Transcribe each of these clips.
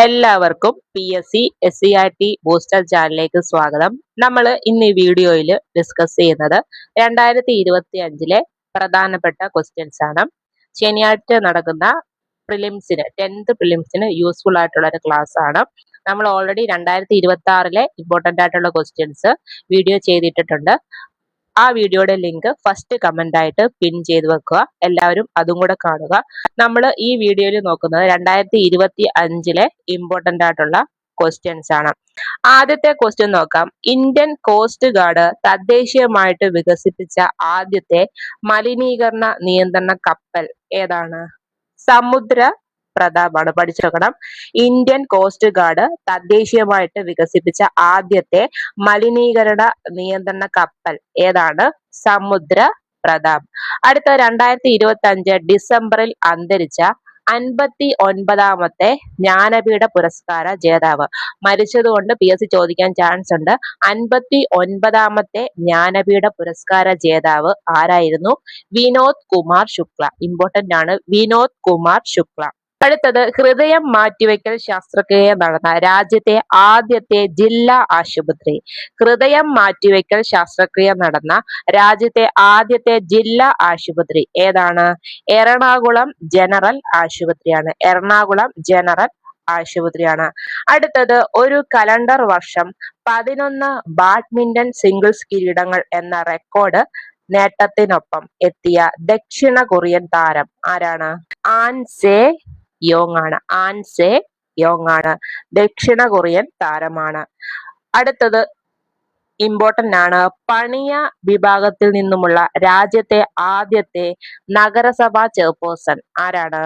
എല്ലാവർക്കും PSC SCRT booster ചാനലിലേക്ക് സ്വാഗതം. നമ്മൾ ഇന്ന് ഈ വീഡിയോയിൽ ഡിസ്കസ് ചെയ്യുന്നത് 2025 പ്രധാനപ്പെട്ട ക്വസ്റ്റ്യൻസ് ആണ്. ശനിയാഴ്ച നടക്കുന്ന പ്രിലിംസിന് 10th പ്രിലിംസിന് യൂസ്ഫുൾ ആയിട്ടുള്ള ഒരു ക്ലാസ് ആണ്. നമ്മൾ ഓൾറെഡി 2026 ഇമ്പോർട്ടൻ്റ് ആയിട്ടുള്ള ക്വസ്റ്റ്യൻസ് വീഡിയോ ചെയ്തിട്ടുണ്ട്. ആ വീഡിയോയുടെ ലിങ്ക് ഫസ്റ്റ് കമന്റ് ആയിട്ട് പിൻ ചെയ്ത് വെക്കുക. എല്ലാവരും അതും കൂടെ കാണുക. നമ്മൾ ഈ വീഡിയോയിൽ നോക്കുന്നത് 2025 ഇമ്പോർട്ടൻ്റ് ആയിട്ടുള്ള ക്വസ്റ്റ്യൻസ് ആണ്. ആദ്യത്തെ ക്വസ്റ്റ്യൻ നോക്കാം. ഇന്ത്യൻ കോസ്റ്റ് ഗാർഡ് തദ്ദേശീയമായിട്ട് വികസിപ്പിച്ച ആദ്യത്തെ മലിനീകരണ നിയന്ത്രണ കപ്പൽ ഏതാണ്? സമുദ്ര പ്രതാപാണ്. പഠിച്ചെടുക്കണം. ഇന്ത്യൻ കോസ്റ്റ് ഗാർഡ് തദ്ദേശീയമായിട്ട് വികസിപ്പിച്ച ആദ്യത്തെ മലിനീകരണ നിയന്ത്രണ കപ്പൽ ഏതാണ്? സമുദ്ര പ്രതാപ്. അടുത്ത 2025 ഡിസംബറിൽ അന്തരിച്ച 59ാമത്തെ ജ്ഞാനപീഠ പുരസ്കാര ജേതാവ്. മരിച്ചതുകൊണ്ട് PSC ചോദിക്കാൻ ചാൻസ് ഉണ്ട്. 59ാമത്തെ ജ്ഞാനപീഠ പുരസ്കാര ജേതാവ് ആരായിരുന്നു? വിനോദ് കുമാർ ശുക്ല. ഇമ്പോർട്ടന്റ് ആണ്, വിനോദ് കുമാർ ശുക്ല. അടുത്തത് ഹൃദയം മാറ്റിവെക്കൽ ശസ്ത്രക്രിയ നടന്ന രാജ്യത്തെ ആദ്യത്തെ ജില്ലാ ആശുപത്രി. ഹൃദയം മാറ്റിവെക്കൽ ശസ്ത്രക്രിയ നടന്ന രാജ്യത്തെ ആദ്യത്തെ ജില്ലാ ആശുപത്രി ഏതാണ്? എറണാകുളം ജനറൽ ആശുപത്രിയാണ്. എറണാകുളം ജനറൽ ആശുപത്രിയാണ്. അടുത്തത് ഒരു കലണ്ടർ വർഷം 11 ബാഡ്മിന്റൺ സിംഗിൾസ് കിരീടങ്ങൾ എന്ന റെക്കോർഡ് നേട്ടത്തിനൊപ്പം എത്തിയ ദക്ഷിണ കൊറിയൻ താരം ആരാണ്? ആൻ സെ യോങ് ആണ്. ആൻ സെ യോങ് ആണ്. ദക്ഷിണ കൊറിയൻ താരമാണ്. അടുത്തത് ഇമ്പോർട്ടന്റ് ആണ്. പണിയ വിഭാഗത്തിൽ നിന്നുമുള്ള രാജ്യത്തെ ആദ്യത്തെ നഗരസഭാ ചെയർപേഴ്സൺ ആരാണ്?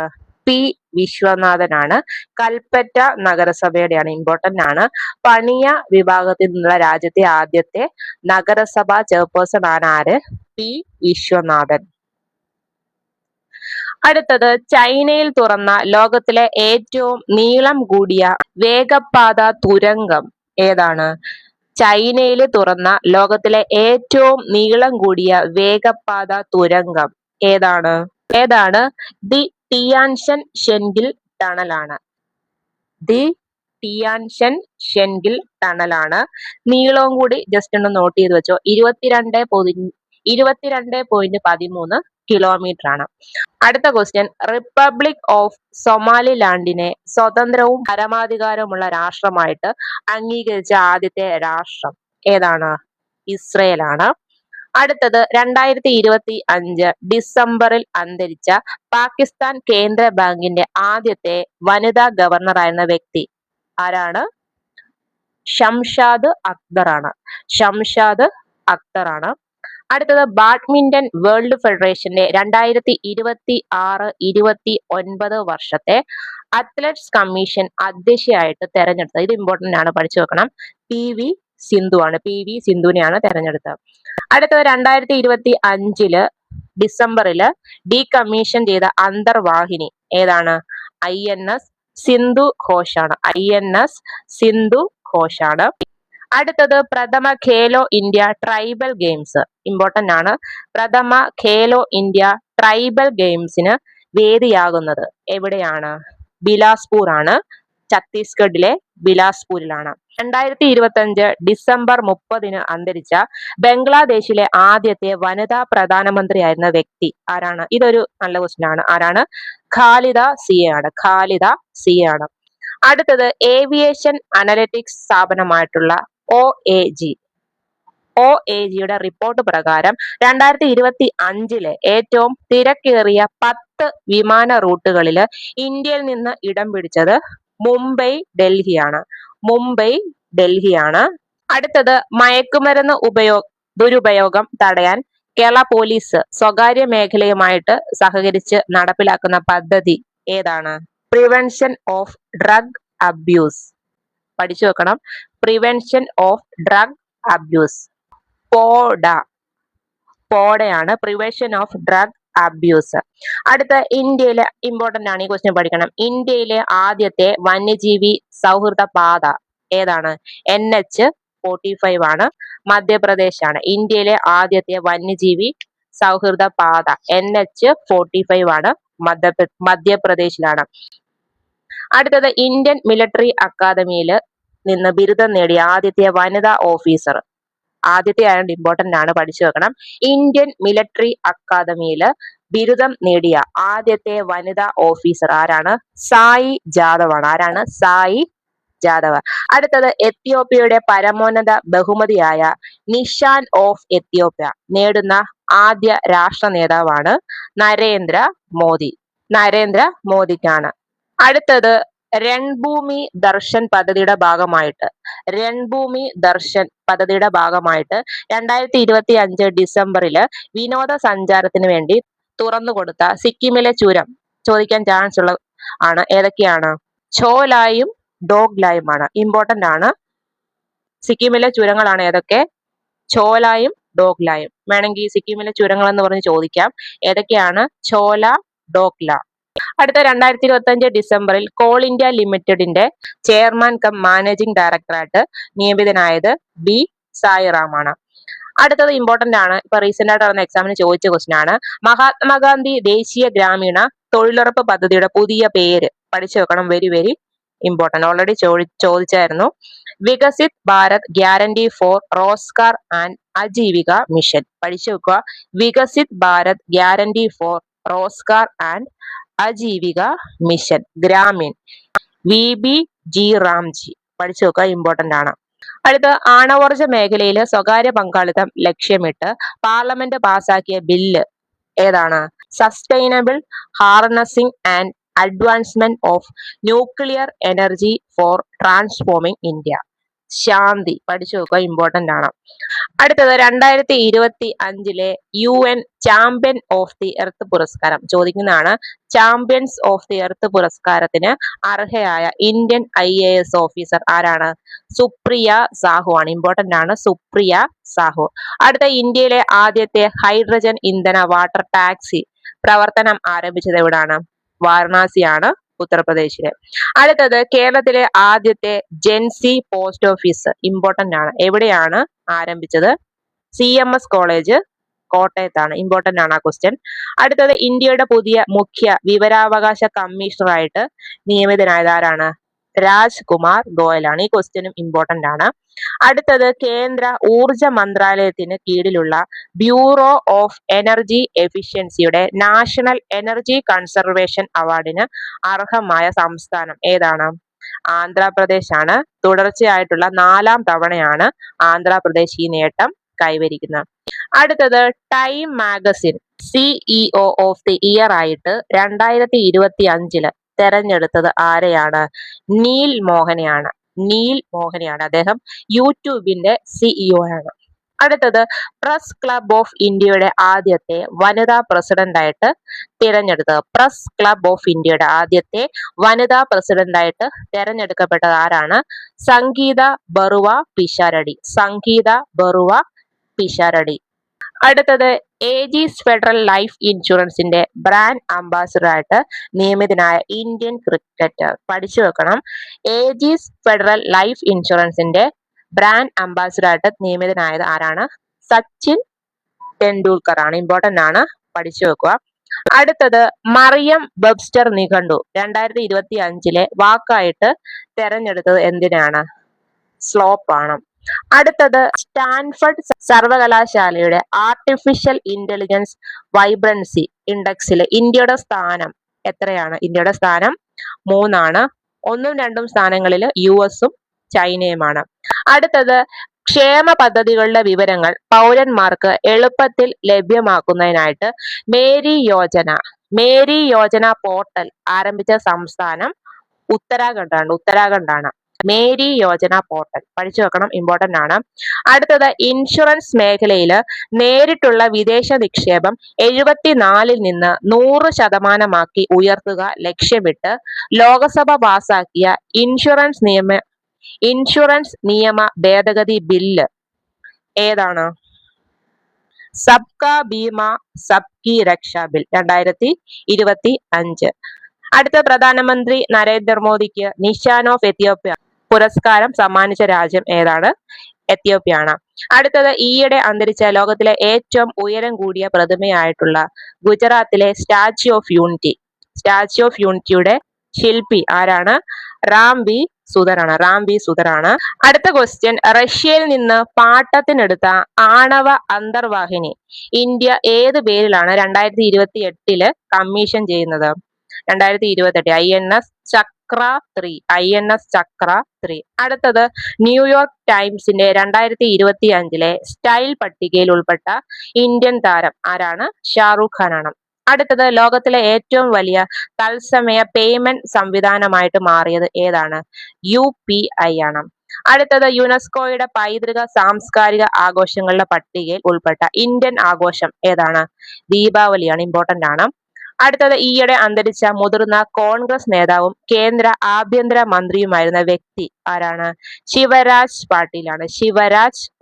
പി വിശ്വനാഥനാണ്. കൽപ്പറ്റ നഗരസഭയുടെയാണ്. ഇമ്പോർട്ടന്റ് ആണ്. പണിയ വിഭാഗത്തിൽ നിന്നുള്ള രാജ്യത്തെ ആദ്യത്തെ നഗരസഭാ ചെയർപേഴ്സൺ ആണ് ആര്? പി വിശ്വനാഥൻ. അടുത്തത് ചൈനയിൽ തുറന്ന ലോകത്തിലെ ഏറ്റവും നീളം കൂടിയ വേഗപ്പാത തുരങ്കം ഏതാണ്? ചൈനയിൽ തുറന്ന ലോകത്തിലെ ഏറ്റവും നീളം കൂടിയ വേഗപ്പാത തുരങ്കം ഏതാണ്? ദി ടിയാൻഷൻ ഷെൻഗിൽ ടണലാണ്. ദി ടിയാൻഷൻ ഷെൻഗിൽ ടണലാണ്. നീളവും കൂടി ജസ്റ്റ് ഒന്ന് നോട്ട് ചെയ്ത് വെച്ചോ. 22.13 കിലോമീറ്റർ ആണ്. അടുത്ത ക്വസ്റ്റ്യൻ. റിപ്പബ്ലിക് ഓഫ് സൊമാലിലാൻഡിനെ സ്വതന്ത്രവും പരമാധികാരമുള്ള രാഷ്ട്രമായിട്ട് അംഗീകരിച്ച ആദ്യത്തെ രാഷ്ട്രം ഏതാണ്? ഇസ്രയേലാണ്. അടുത്തത് 2025 ഡിസംബറിൽ അന്തരിച്ച പാകിസ്ഥാൻ കേന്ദ്ര ബാങ്കിന്റെ ആദ്യത്തെ വനിതാ ഗവർണറായിരുന്ന വ്യക്തി ആരാണ്? ഷംഷാദ് അക്തർ ആണ്. ഷംഷാദ് അക്തർ ആണ്. അടുത്തത് ബാഡ്മിന്റൺ വേൾഡ് ഫെഡറേഷന്റെ 2026-29 വർഷത്തെ അത്ലറ്റ്സ് കമ്മീഷൻ അധ്യക്ഷയായിട്ട് തെരഞ്ഞെടുത്തത്. ഇത് ഇമ്പോർട്ടന്റ് ആണ്, പഠിച്ചു വെക്കണം. PV സിന്ധു ആണ്. PV സിന്ധുവിനെയാണ് തെരഞ്ഞെടുത്തത്. അടുത്തത് 2025 ഡിസംബറിൽ ഡീകമ്മീഷൻ ചെയ്ത അന്തർവാഹിനി ഏതാണ്? INS സിന്ധു ഘോഷാണ്. INS സിന്ധു ഘോഷാണ്. അടുത്തത് പ്രഥമ Khelo India tribal games. Important ആണ്. പ്രഥമ ഖേലോ ഇന്ത്യ ട്രൈബൽ ഗെയിംസിന് വേദിയാകുന്നത് എവിടെയാണ്? ബിലാസ്പൂർ ആണ്. ഛത്തീസ്ഗഡിലെ ബിലാസ്പൂരിലാണ്. 2025 ഡിസംബർ 30 അന്തരിച്ച ബംഗ്ലാദേശിലെ ആദ്യത്തെ വനിതാ പ്രധാനമന്ത്രിയായിരുന്ന വ്യക്തി ആരാണ്? ഇതൊരു നല്ല ക്വസ്റ്റ്യൻ ആണ്. ആരാണ്? ഖാലിദ സിയ ആണ്. ഖാലിദ സിയ ആണ്. അടുത്തത് ഏവിയേഷൻ അനലിറ്റിക്സ് സ്ഥാപനമായിട്ടുള്ള OAGയുടെ റിപ്പോർട്ട് പ്രകാരം 2025 ഏറ്റവും തിരക്കേറിയ 10 വിമാന റൂട്ടുകളിൽ ഇന്ത്യയിൽ നിന്ന് ഇടം പിടിച്ചത് മുംബൈ ഡൽഹിയാണ്. അടുത്തത് മയക്കുമരുന്ന് ദുരുപയോഗം തടയാൻ കേരള പോലീസ് സ്വകാര്യ മേഖലയുമായിട്ട് സഹകരിച്ച് നടപ്പിലാക്കുന്ന പദ്ധതി ഏതാണ്? Prevention of drug abuse. പഠിച്ചു വെക്കണം. Prevention of drug abuse. പോഡയാണ്. Prevention of drug abuse. അടുത്ത ഇന്ത്യയിലെ ഇമ്പോർട്ടന്റ് ആണ്, ഈ ക്വസ്റ്റ്യൻ പഠിക്കണം. ഇന്ത്യയിലെ ആദ്യത്തെ വന്യജീവി സൗഹൃദ പാത ഏതാണ്? NH45 ആണ്. മധ്യപ്രദേശ് ആണ്. ഇന്ത്യയിലെ ആദ്യത്തെ വന്യജീവി സൗഹൃദ പാത NH45 ആണ്. മധ്യപ്രദേശിലാണ്. അടുത്തത് ഇന്ത്യൻ മിലിറ്ററി അക്കാദമിയിൽ നിന്ന് ബിരുദം നേടിയ ആദ്യത്തെ വനിതാ ഓഫീസർ. ആദ്യത്തെ ആയതുകൊണ്ട് ഇമ്പോർട്ടന്റ് ആണ്, പഠിച്ചു വെക്കണം. ഇന്ത്യൻ മിലിറ്ററി അക്കാദമിയിൽ ബിരുദം നേടിയ ആദ്യത്തെ വനിതാ ഓഫീസർ ആരാണ്? സായി ജാദവ് ആണ്. ആരാണ്? സായി ജാദവ്. അടുത്തത് എത്യോപ്യയുടെ പരമോന്നത ബഹുമതിയായ നിഷാൻ ഓഫ് എത്യോപ്യ നേടുന്ന ആദ്യ രാഷ്ട്ര നേതാവാണ് നരേന്ദ്ര മോദി. നരേന്ദ്ര മോദിക്കാണ്. അടുത്തത് രൺഭൂമി ദർശൻ പദ്ധതിയുടെ ഭാഗമായിട്ട് 2025 ഡിസംബറില് വിനോദസഞ്ചാരത്തിന് വേണ്ടി തുറന്നുകൊടുത്ത സിക്കിമിലെ ചുരം ചോദിക്കാൻ ചാൻസ് ഉള്ള ആണ്. ഏതൊക്കെയാണ്? ചോലായും ഡോഗ്ലായുമാണ്. ഇമ്പോർട്ടന്റ് ആണ്. സിക്കിമിലെ ചുരങ്ങളാണ് ഏതൊക്കെ? ചോലായും ഡോഗ്ലായും. വേണമെങ്കിൽ സിക്കിമിലെ ചുരങ്ങൾ എന്ന് പറഞ്ഞ് ചോദിക്കാം. ഏതൊക്കെയാണ്? ചോല, ഡോഗ്ല. അടുത്ത 2025 ഡിസംബറിൽ കോൾ ഇന്ത്യ ലിമിറ്റഡിന്റെ ചെയർമാൻ കം മാനേജിംഗ് ഡയറക്ടറായിട്ട് നിയമിതനായത് ബി സായിറാമാണ്. അടുത്തത് ഇമ്പോർട്ടന്റ് ആണ്. ഇപ്പൊ റീസെന്റ് ആയിട്ട് നടന്ന എക്സാമിന് ചോദിച്ച ക്വസ്റ്റ്യൻ ആണ്. മഹാത്മാഗാന്ധി ദേശീയ ഗ്രാമീണ തൊഴിലുറപ്പ് പദ്ധതിയുടെ പുതിയ പേര് പഠിച്ചു വെക്കണം. Very very important. ഓൾറെഡി ചോദിച്ചായിരുന്നു. Viksit Bharat guarantee for Rozgar and Ajeevika mission. പഠിച്ചു വെക്കുക. Viksit Bharat guarantee for Rozgar and Ajeevika mission, Gramin. VBG Ramji. പഠിച്ചു വെക്കുക, ഇമ്പോർട്ടന്റ് ആണ്. അടുത്ത ആണവോർജ മേഖലയിൽ സ്വകാര്യ പങ്കാളിത്തം ലക്ഷ്യമിട്ട് പാർലമെന്റ് പാസാക്കിയ ബില്ല് ഏതാണ്? Sustainable harnessing and advancement of nuclear energy for transforming India. Shanti. പഠിച്ചു വെക്കുക, ഇമ്പോർട്ടന്റ് ആണ്. അടുത്തത് 2025 UN champion of the earth പുരസ്കാരം ചോദിക്കുന്നതാണ്. ചാമ്പ്യൻസ് ഓഫ് ദി എർത്ത് പുരസ്കാരത്തിന് അർഹയായ ഇന്ത്യൻ IAS ഓഫീസർ ആരാണ്? സുപ്രിയ സാഹു ആണ്. ഇമ്പോർട്ടന്റ് ആണ്. സുപ്രിയ സാഹു. അടുത്ത ഇന്ത്യയിലെ ആദ്യത്തെ ഹൈഡ്രജൻ ഇന്ധന വാട്ടർ ടാക്സി പ്രവർത്തനം ആരംഭിച്ചത് എവിടാണ്? വാരണാസിയാണ്, ഉത്തർപ്രദേശിലെ. അടുത്തത് കേരളത്തിലെ ആദ്യത്തെ ജെൻസി പോസ്റ്റ് ഓഫീസ്. ഇമ്പോർട്ടന്റ് ആണ്. എവിടെയാണ് ആരംഭിച്ചത്? CMS college, കോട്ടയത്താണ്. ഇമ്പോർട്ടന്റ് ആണ് ആ ക്വസ്റ്റ്യൻ. അടുത്തത് ഇന്ത്യയുടെ പുതിയ മുഖ്യ വിവരാവകാശ കമ്മീഷണറായിട്ട് നിയമിതനായത് ആരാണ്? രാജ്കുമാർ ഗോയലാണ്. ഈ ക്വസ്റ്റ്യനും ഇമ്പോർട്ടന്റ് ആണ്. അടുത്തത് കേന്ദ്ര ഊർജ മന്ത്രാലയത്തിന് കീഴിലുള്ള ബ്യൂറോ ഓഫ് എനർജി എഫിഷ്യൻസിയുടെ നാഷണൽ എനർജി കൺസർവേഷൻ അവാർഡിന് അർഹമായ സംസ്ഥാനം ഏതാണ്? ആന്ധ്രാപ്രദേശ് ആണ്. തുടർച്ചയായിട്ടുള്ള 4ാം തവണയാണ് ആന്ധ്രാപ്രദേശ് ഈ നേട്ടം കൈവരിക്കുന്നത്. അടുത്തത് time magazine CEO of the year ആയിട്ട് 2025 തെരഞ്ഞെടുത്തത് ആരെയാണ്? നീൽ മോഹനെയാണ്. നീൽ മോഹനെയാണ്. അദ്ദേഹം യൂട്യൂബിന്റെ CEO ആണ്. അടുത്തത് പ്രസ് ക്ലബ് ഓഫ് ഇന്ത്യയുടെ ആദ്യത്തെ വനിതാ പ്രസിഡന്റായിട്ട് തിരഞ്ഞെടുത്തത്. പ്രസ് ക്ലബ് ഓഫ് ഇന്ത്യയുടെ ആദ്യത്തെ വനിതാ പ്രസിഡന്റായിട്ട് തിരഞ്ഞെടുക്കപ്പെട്ടത് ആരാണ്? സംഗീത ബറുവ പിഷാരടി. സംഗീത ബറുവ പിഷാരടി. അടുത്തത് ഏജീസ് ഫെഡറൽ ലൈഫ് ഇൻഷുറൻസിന്റെ ബ്രാൻഡ് അംബാസിഡറായിട്ട് നിയമിതനായ ഇന്ത്യൻ ക്രിക്കറ്റർ. പഠിച്ചു വെക്കണം. ഏജീസ് ഫെഡറൽ ലൈഫ് ഇൻഷുറൻസിന്റെ ബ്രാൻഡ് അംബാസിഡറായിട്ട് നിയമിതനായത് ആരാണ്? സച്ചിൻ ടെണ്ടുൽക്കർ ആണ്. ഇമ്പോർട്ടന്റ് ആണ്. പഠിച്ചു വെക്കുക. അടുത്തത് മറിയം വെബ്സ്റ്റർ നിഘണ്ടു 2025 വാക്കായിട്ട് തെരഞ്ഞെടുത്തത് എന്തിനാണ്? സ്ലോപ്പ് ആണ്. അടുത്തത് സ്റ്റാൻഫോർഡ് സർവകലാശാലയുടെ ആർട്ടിഫിഷ്യൽ ഇന്റലിജൻസ് വൈബ്രൻസി ഇൻഡെക്സിലെ ഇന്ത്യയുടെ സ്ഥാനം എത്രയാണ്? ഇന്ത്യയുടെ സ്ഥാനം 3 ആണ്. 1ഉം 2ഉം സ്ഥാനങ്ങളിൽ US-ഉം ചൈനയുമാണ്. അടുത്തത് ക്ഷേമ പദ്ധതികളുടെ വിവരങ്ങൾ പൗരന്മാർക്ക് എളുപ്പത്തിൽ ലഭ്യമാക്കുന്നതിനായിട്ട് മേരി യോജന പോർട്ടൽ ആരംഭിച്ച സംസ്ഥാനം ഉത്തരാഖണ്ഡാണ്. Mary Yojana portal. പഠിച്ചു വെക്കണം. ഇമ്പോർട്ടന്റ് ആണ്. അടുത്തത് ഇൻഷുറൻസ് മേഖലയിൽ നേരിട്ടുള്ള വിദേശ നിക്ഷേപം 74 നിന്ന് 100% ഉയർത്തുക ലക്ഷ്യമിട്ട് ലോകസഭ പാസാക്കിയ ഇൻഷുറൻസ് നിയമ ഭേദഗതി ബില്ല് ഏതാണ്? സബ്കാ ബീമ സബ്കി രക്ഷ ബിൽ 2025. അടുത്ത പ്രധാനമന്ത്രി നരേന്ദ്രമോദിക്ക് നിഷാൻ ഓഫ് എത്യോപ്യ പുരസ്കാരം സമ്മാനിച്ച രാജ്യം ഏതാണ്? എത്യോപ്യയാണ്. അടുത്തത് ഈയിടെ അന്തരിച്ച ലോകത്തിലെ ഏറ്റവും ഉയരം കൂടിയ പ്രതിമയായിട്ടുള്ള ഗുജറാത്തിലെ സ്റ്റാച്യു ഓഫ് യൂണിറ്റിയുടെ ശില്പി ആരാണ്? റാം വി സുധറാണ്. അടുത്ത ക്വസ്റ്റ്യൻ, റഷ്യയിൽ നിന്ന് പാട്ടത്തിനെടുത്ത ആണവ അന്തർവാഹിനി ഇന്ത്യ ഏത് പേരിലാണ് 2028 കമ്മീഷൻ ചെയ്യുന്നത്? 2028 INS ചക്ര 3. അടുത്തത്, ന്യൂയോർക്ക് ടൈംസിന്റെ 2025 സ്റ്റൈൽ പട്ടികയിൽ ഉൾപ്പെട്ട ഇന്ത്യൻ താരം ആരാണ്? ഷാറൂഖ് ഖാൻ ആണ്. അടുത്തത്, ലോകത്തിലെ ഏറ്റവും വലിയ തത്സമയ പേയ്മെന്റ് സംവിധാനമായിട്ട് മാറിയത് ഏതാണ്? UPI ആണ്. അടുത്തത്, യുനെസ്കോയുടെ പൈതൃക സാംസ്കാരിക ആഘോഷങ്ങളുടെ പട്ടികയിൽ ഉൾപ്പെട്ട ഇന്ത്യൻ ആഘോഷം ഏതാണ്? ദീപാവലിയാണ്. ഇമ്പോർട്ടന്റ് ആണ്. അടുത്തത്, ഈയിടെ അന്തരിച്ച മുതിർന്ന കോൺഗ്രസ് നേതാവും കേന്ദ്ര ആഭ്യന്തര മന്ത്രിയുമായിരുന്ന വ്യക്തി ആരാണ്? ശിവരാജ്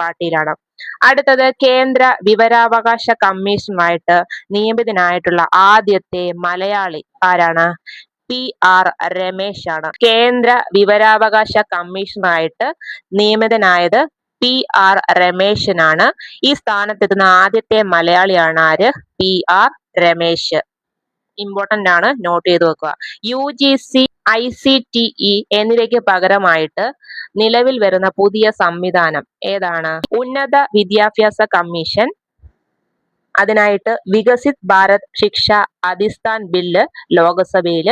പാട്ടീലാണ്. അടുത്തത്, കേന്ദ്ര വിവരാവകാശ കമ്മീഷനുമായിട്ട് നിയമിതനായിട്ടുള്ള ആദ്യത്തെ മലയാളി ആരാണ്? PR രമേശ് ആണ്. കേന്ദ്ര വിവരാവകാശ കമ്മീഷനായിട്ട് നിയമിതനായത് PR രമേശനാണ്. ഈ സ്ഥാനത്തെത്തുന്ന ആദ്യത്തെ മലയാളിയാണ് ആര്? PR രമേശ്. ഇമ്പോർട്ടന്റ് ആണ്, നോട്ട് ചെയ്ത് വെക്കുക. UGC, ICTE എന്നിവയ്ക്ക് പകരമായിട്ട് നിലവിൽ വരുന്ന പുതിയ സംവിധാനം ഏതാണ്? ഉന്നത വിദ്യാഭ്യാസ കമ്മീഷൻ. അതിനായിട്ട് വികസിത് ഭാരത് ശിക്ഷ അധിസ്ഥാൻ ബില്ല് ലോക്സഭയിൽ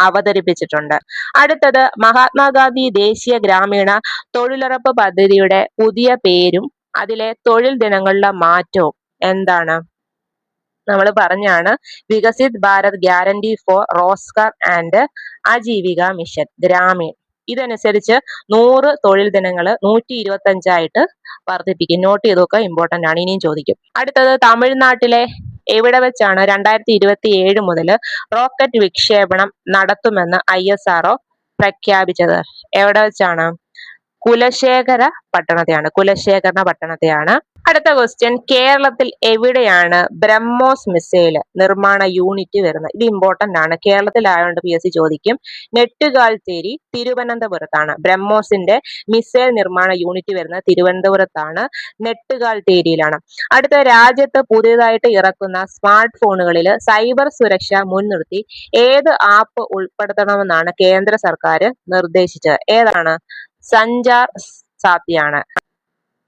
അവതരിപ്പിച്ചിട്ടുണ്ട്. അടുത്തത്, മഹാത്മാഗാന്ധി ദേശീയ ഗ്രാമീണ തൊഴിലുറപ്പ് പദ്ധതിയുടെ പുതിയ പേരും അതിലെ തൊഴിൽ ദിനങ്ങളുടെ മാറ്റവും എന്താണ്? നമ്മൾ പറഞ്ഞാണ്, Viksit Bharat guarantee for Rozgar and Ajeevika mission Grameen. ഇതനുസരിച്ച് 100 തൊഴിൽ ദിനങ്ങൾ 125 വർദ്ധിപ്പിക്കും. നോട്ട് ചെയ്തൊക്കെ, ഇമ്പോർട്ടന്റ് ആണ്, ഇനിയും ചോദിക്കും. അടുത്തത്, തമിഴ്നാട്ടിലെ എവിടെ വെച്ചാണ് 2027 മുതൽ റോക്കറ്റ് വിക്ഷേപണം നടത്തുമെന്ന് ISRO പ്രഖ്യാപിച്ചത്? എവിടെ വെച്ചാണ്? കുലശേഖര പട്ടണത്തെയാണ്. അടുത്ത ക്വസ്റ്റ്യൻ, കേരളത്തിൽ എവിടെയാണ് ബ്രഹ്മോസ് മിസൈൽ നിർമ്മാണ യൂണിറ്റ് വരുന്നത്? ഇത് ഇമ്പോർട്ടന്റ് ആണ്, കേരളത്തിലായതുകൊണ്ട് PSC ചോദിക്കും. നെട്ടുകാൽത്തേരി തിരുവനന്തപുരത്താണ്. ബ്രഹ്മോസിന്റെ മിസൈൽ നിർമ്മാണ യൂണിറ്റ് വരുന്നത് തിരുവനന്തപുരത്താണ്, നെട്ടുകാൽത്തേരിയിലാണ്. അടുത്ത, രാജ്യത്ത് പുതിയതായിട്ട് ഇറക്കുന്ന സ്മാർട്ട് ഫോണുകളിൽ സൈബർ സുരക്ഷ മുൻനിർത്തി ഏത് ആപ്പ് ഉൾപ്പെടുത്തണമെന്നാണ് കേന്ദ്ര സർക്കാർ നിർദ്ദേശിച്ചത്? ഏതാണ്? സഞ്ചാർ സാത്തിയാണ്.